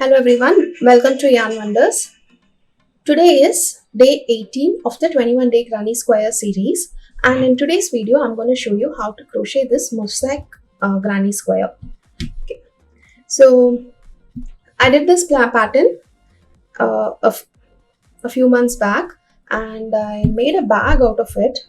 Hello everyone, welcome to Yarn Wonders. Today is day 18 of the 21 day granny square series, and in today's video I'm going to show you how to crochet this mosaic granny square. Okay. So I did this pattern a few months back and I made a bag out of it.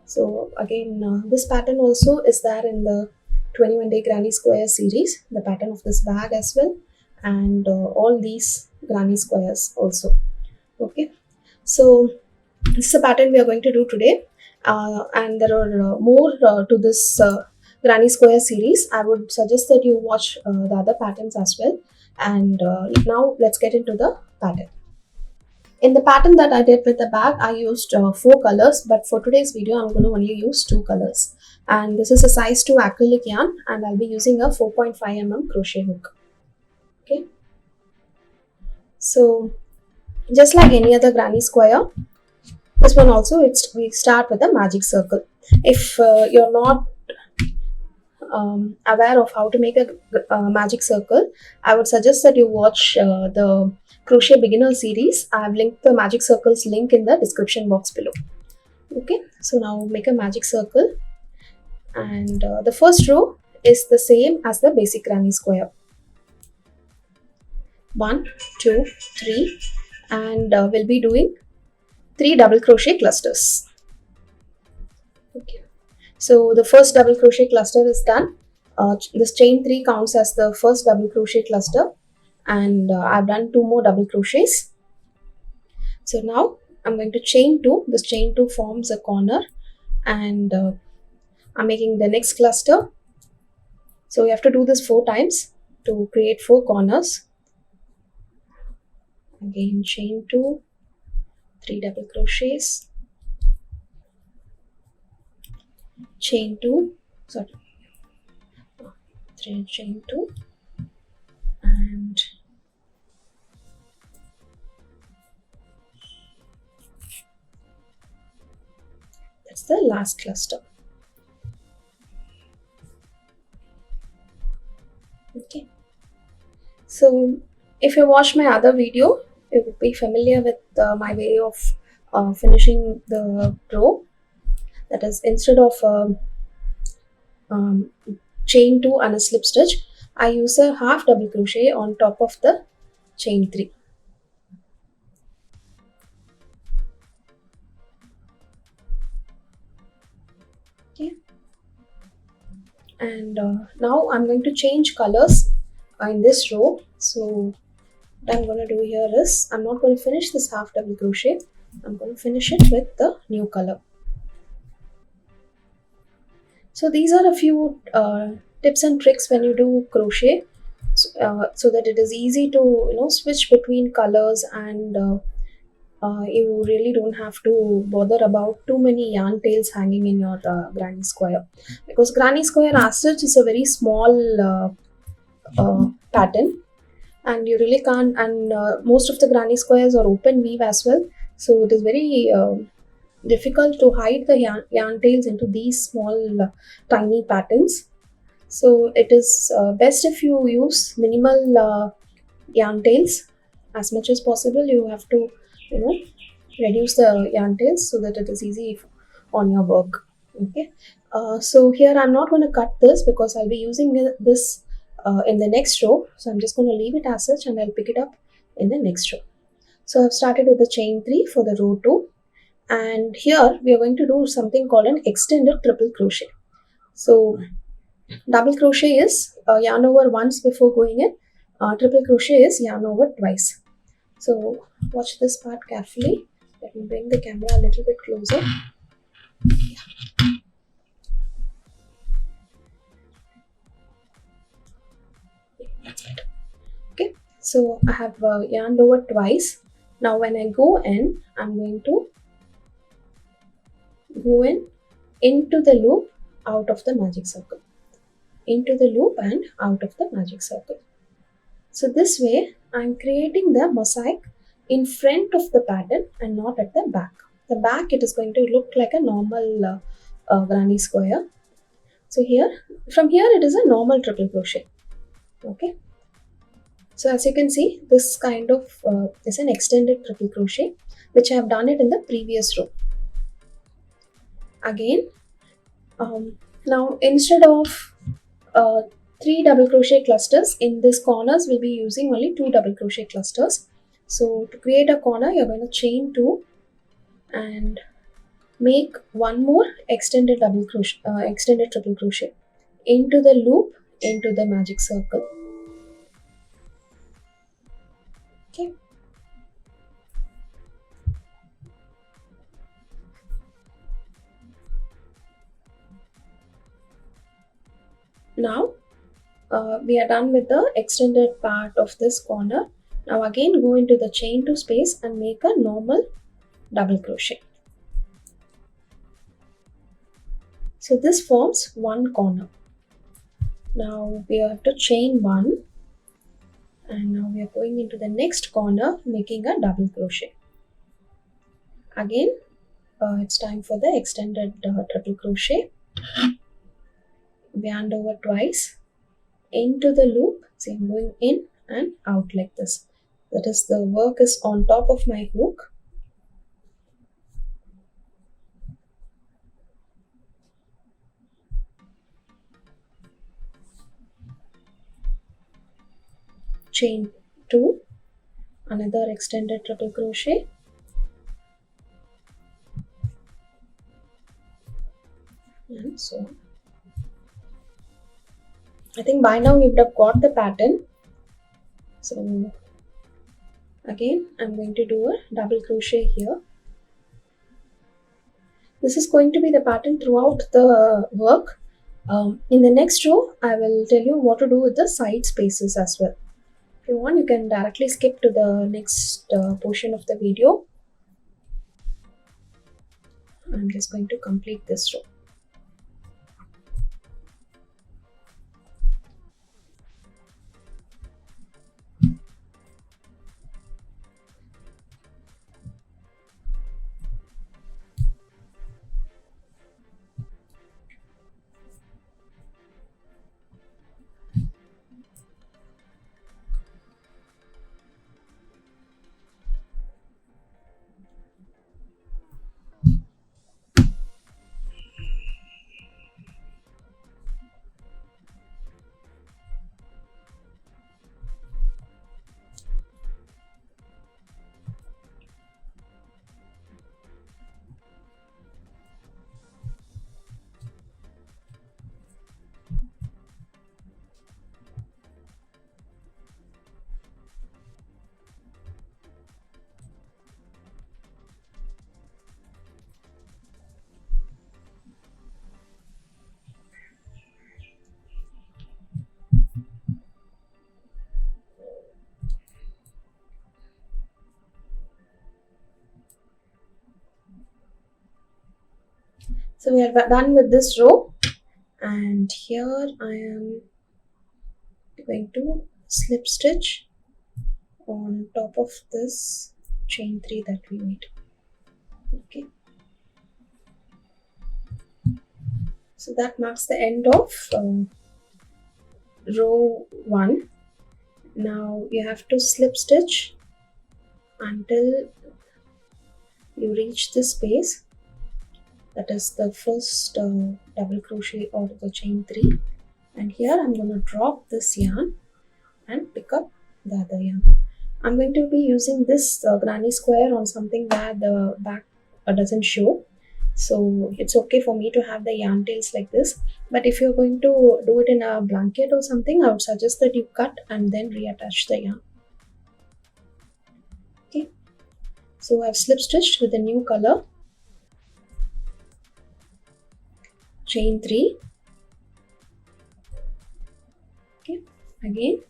So again, this pattern also is there in the 21 day granny square series, the pattern of this bag as well, and all these granny squares also. Okay, so this is a pattern we are going to do today, and there are more to this granny square series. I would suggest that you watch the other patterns as well. And now let's get into the pattern. In the pattern that I did with the bag, I used 4 colors, but for today's video I'm going to only use 2 colors. And this is a size 2 acrylic yarn, and I'll be using a 4.5 mm crochet hook. Okay, so just like any other granny square, this one also we start with a magic circle. If you're not aware of how to make a magic circle, I would suggest that you watch the crochet beginner series. I have linked the magic circles link in the description box below. Okay, so now make a magic circle, and the first row is the same as the basic granny square. 1, 2, 3, and we'll be doing 3 double crochet clusters. Okay, so the first double crochet cluster is done. This chain 3 counts as the first double crochet cluster, and I've done 2 more double crochets. So now I'm going to chain 2. This chain 2 forms a corner, and I'm making the next cluster. So you have to do this 4 times to create 4 corners. Again, chain 2, 3 double crochets, chain 2, sorry, 3 chain 2, and that's the last cluster. Okay, so if you watch my other video, you will be familiar with my way of finishing the row. That is, instead of chain 2 and a slip stitch, I use a half double crochet on top of the chain 3. Okay, and now I'm going to change colors in this row. So what I'm going to do here is, I'm not going to finish this half double crochet, I'm going to finish it with the new color. So these are a few tips and tricks when you do crochet, so that it is easy to switch between colors, and you really don't have to bother about too many yarn tails hanging in your granny square, because granny square as such is a very small pattern, and you really can't, and most of the granny squares are open weave as well, so it is very difficult to hide the yarn tails into these small tiny patterns. So it is best if you use minimal yarn tails. As much as possible, you have to reduce the yarn tails so that it is easy on your work. Okay, so here I'm not going to cut this because I'll be using this in the next row, so I'm just going to leave it as such, and I'll pick it up in the next row. So I've started with the chain 3 for the row 2, and here we are going to do something called an extended triple crochet. So double crochet is yarn over once before going in, triple crochet is yarn over twice. So watch this part carefully. Let me bring the camera a little bit closer. Okay, so I have yarned over twice. Now when I go in, I'm going to go into the loop, out of the magic circle, into the loop and out of the magic circle. So this way I'm creating the mosaic in front of the pattern and not at the back. The back, it is going to look like a normal granny square. So here, from here it is a normal triple crochet. Okay, So as you can see, this kind of is an extended triple crochet, which I have done it in the previous row. Again, now instead of uh, 3 double crochet clusters in this corners, we'll be using only 2 double crochet clusters. So to create a corner, you're going to chain 2 and make one more extended double crochet, extended triple crochet into the loop, into the magic circle. Okay. Now we are done with the extended part of this corner. Now again go into the chain 2 space and make a normal double crochet. So this forms one corner. Now we have to chain 1, and now we are going into the next corner making a double crochet. Again it's time for the extended triple crochet. We yarn over twice into the loop. See, I'm going in and out like this. That is, the work is on top of my hook. Chain 2, another extended triple crochet, and so on. I think by now you would have got the pattern. So again I'm going to do a double crochet here. This is going to be the pattern throughout the work. In the next row I will tell you what to do with the side spaces as well. If you want, you can directly skip to the next portion of the video. I'm just going to complete this row. So we are done with this row, and here I am going to slip stitch on top of this chain 3 that we made. Okay, so that marks the end of row 1. Now you have to slip stitch until you reach this space, that is the first double crochet or the chain 3, and here I'm going to drop this yarn and pick up the other yarn. I'm going to be using this granny square on something where the back doesn't show, so it's okay for me to have the yarn tails like this. But if you're going to do it in a blanket or something, I would suggest that you cut and then reattach the yarn. Okay, so I've slip stitched with a new color, chain 3. Okay, again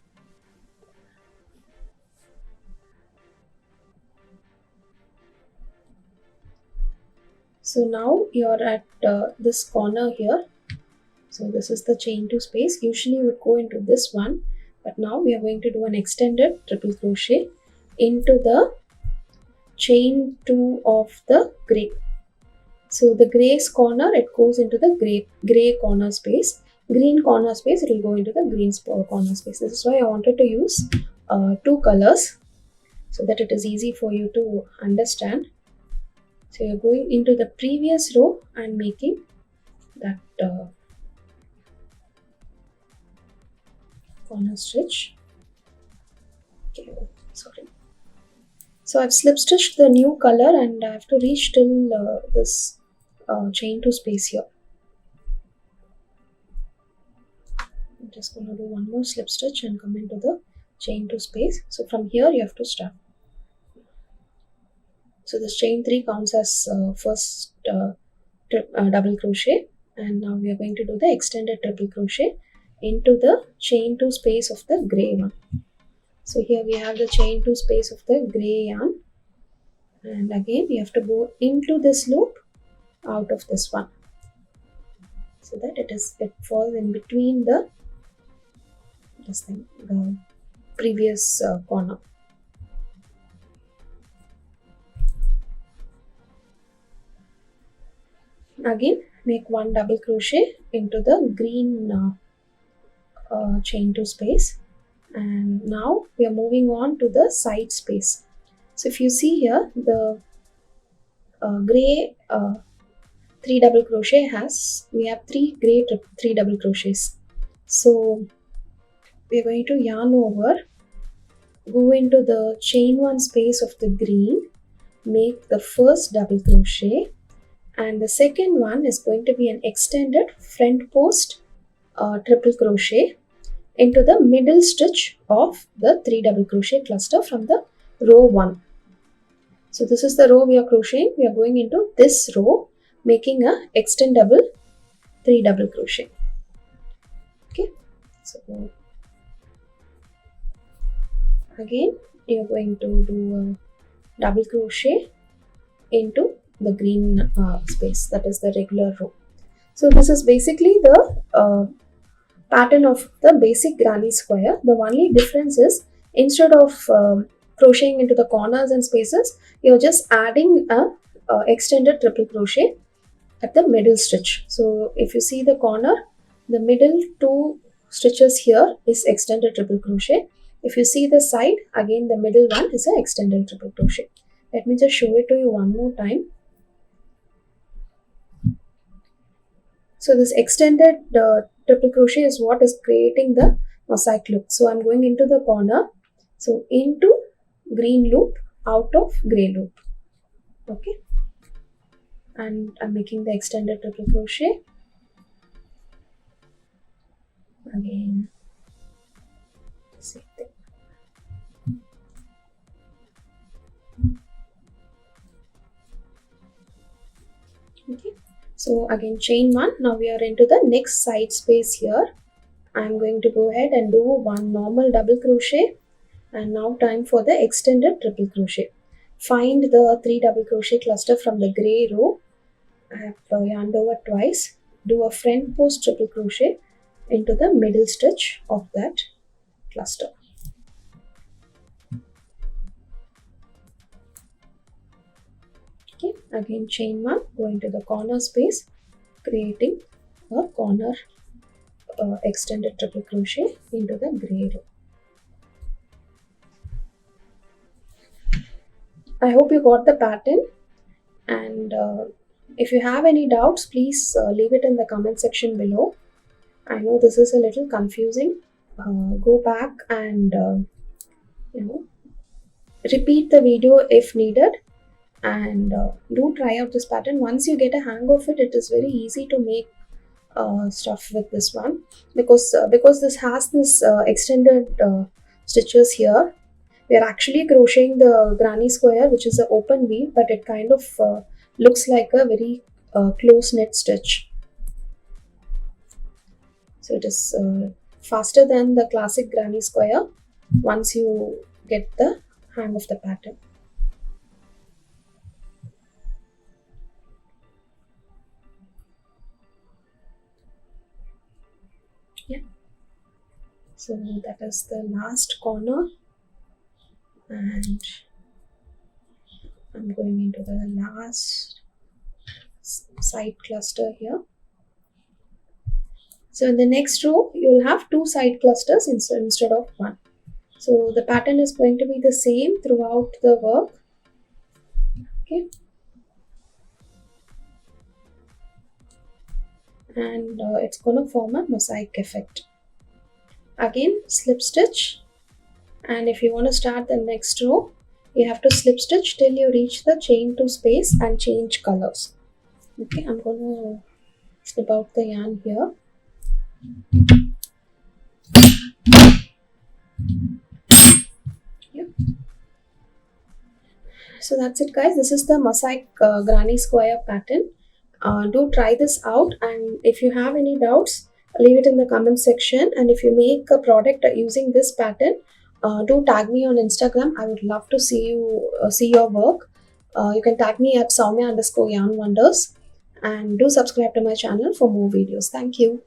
so now you're at this corner here. So this is the chain 2 space. Usually you would go into this one, but now we are going to do an extended triple crochet into the chain 2 of the gray. So the gray's corner, it goes into the gray corner space. Green corner space, it will go into the green corner space. This is why I wanted to use two colors so that it is easy for you to understand. So you're going into the previous row and making that corner stitch. Okay, sorry. So I've slip stitched the new color and I have to reach till this chain to space here. I'm just going to do one more slip stitch and come into the chain to space. So from here you have to start. So this chain 3 counts as first double crochet, and now we are going to do the extended triple crochet into the chain 2 space of the gray one. So here we have the chain 2 space of the gray yarn, and again we have to go into this loop out of this one so that it falls in between the previous corner. Again make one double crochet into the green chain 2 space, and now we are moving on to the side space. So if you see here, the gray 3 double crochet we have 3 gray 3 double crochets. So we are going to yarn over, go into the chain 1 space of the green, make the first double crochet, and the second one is going to be an extended front post triple crochet into the middle stitch of the 3 double crochet cluster from the row 1. So this is the row we are crocheting. We are going into this row, making a extendable 3 double crochet. Okay, so again you are going to do a double crochet into the green space, that is the regular row. So this is basically the pattern of the basic granny square. The only difference is, instead of crocheting into the corners and spaces, you're just adding a extended triple crochet at the middle stitch. So if you see the corner, the middle 2 stitches here is extended triple crochet. If you see the side, again the middle one is an extended triple crochet. Let me just show it to you one more time. So this extended triple crochet is what is creating the mosaic look. So I'm going into the corner, so into green loop, out of gray loop. Okay, and I'm making the extended triple crochet. Again, same thing. Okay, so again chain 1. Now we are into the next side space here. I'm going to go ahead and do one normal double crochet, and now time for the extended triple crochet. Find the 3 double crochet cluster from the gray row. I have yarned over twice. Do a front post triple crochet into the middle stitch of that cluster. Okay, again chain 1, go into the corner space, creating a corner extended triple crochet into the gray row. I hope you got the pattern, and if you have any doubts, please leave it in the comment section below. I know this is a little confusing. Go back and repeat the video if needed, and do try out this pattern. Once you get a hang of it, it is very easy to make stuff with this one, because this has this extended stitches here. We are actually crocheting the granny square, which is an open weave, but it kind of looks like a very close knit stitch. So it is faster than the classic granny square once you get the hang of the pattern. Yeah, so that is the last corner, and I'm going into the last side cluster here. So in the next row, you'll have 2 side clusters instead of 1. So the pattern is going to be the same throughout the work. Okay, and it's going to form a mosaic effect. Again, slip stitch, and if you want to start the next row, you have to slip stitch till you reach the chain 2 space and change colors. Okay, I'm going to snip out the yarn here. Yeah. So that's it, guys. This is the mosaic granny square pattern. Do try this out, and if you have any doubts, leave it in the comment section. And if you make a product using this pattern, do tag me on Instagram. I would love to see your work. You can tag me at Soumya_yarn wonders, and do subscribe to my channel for more videos. Thank you.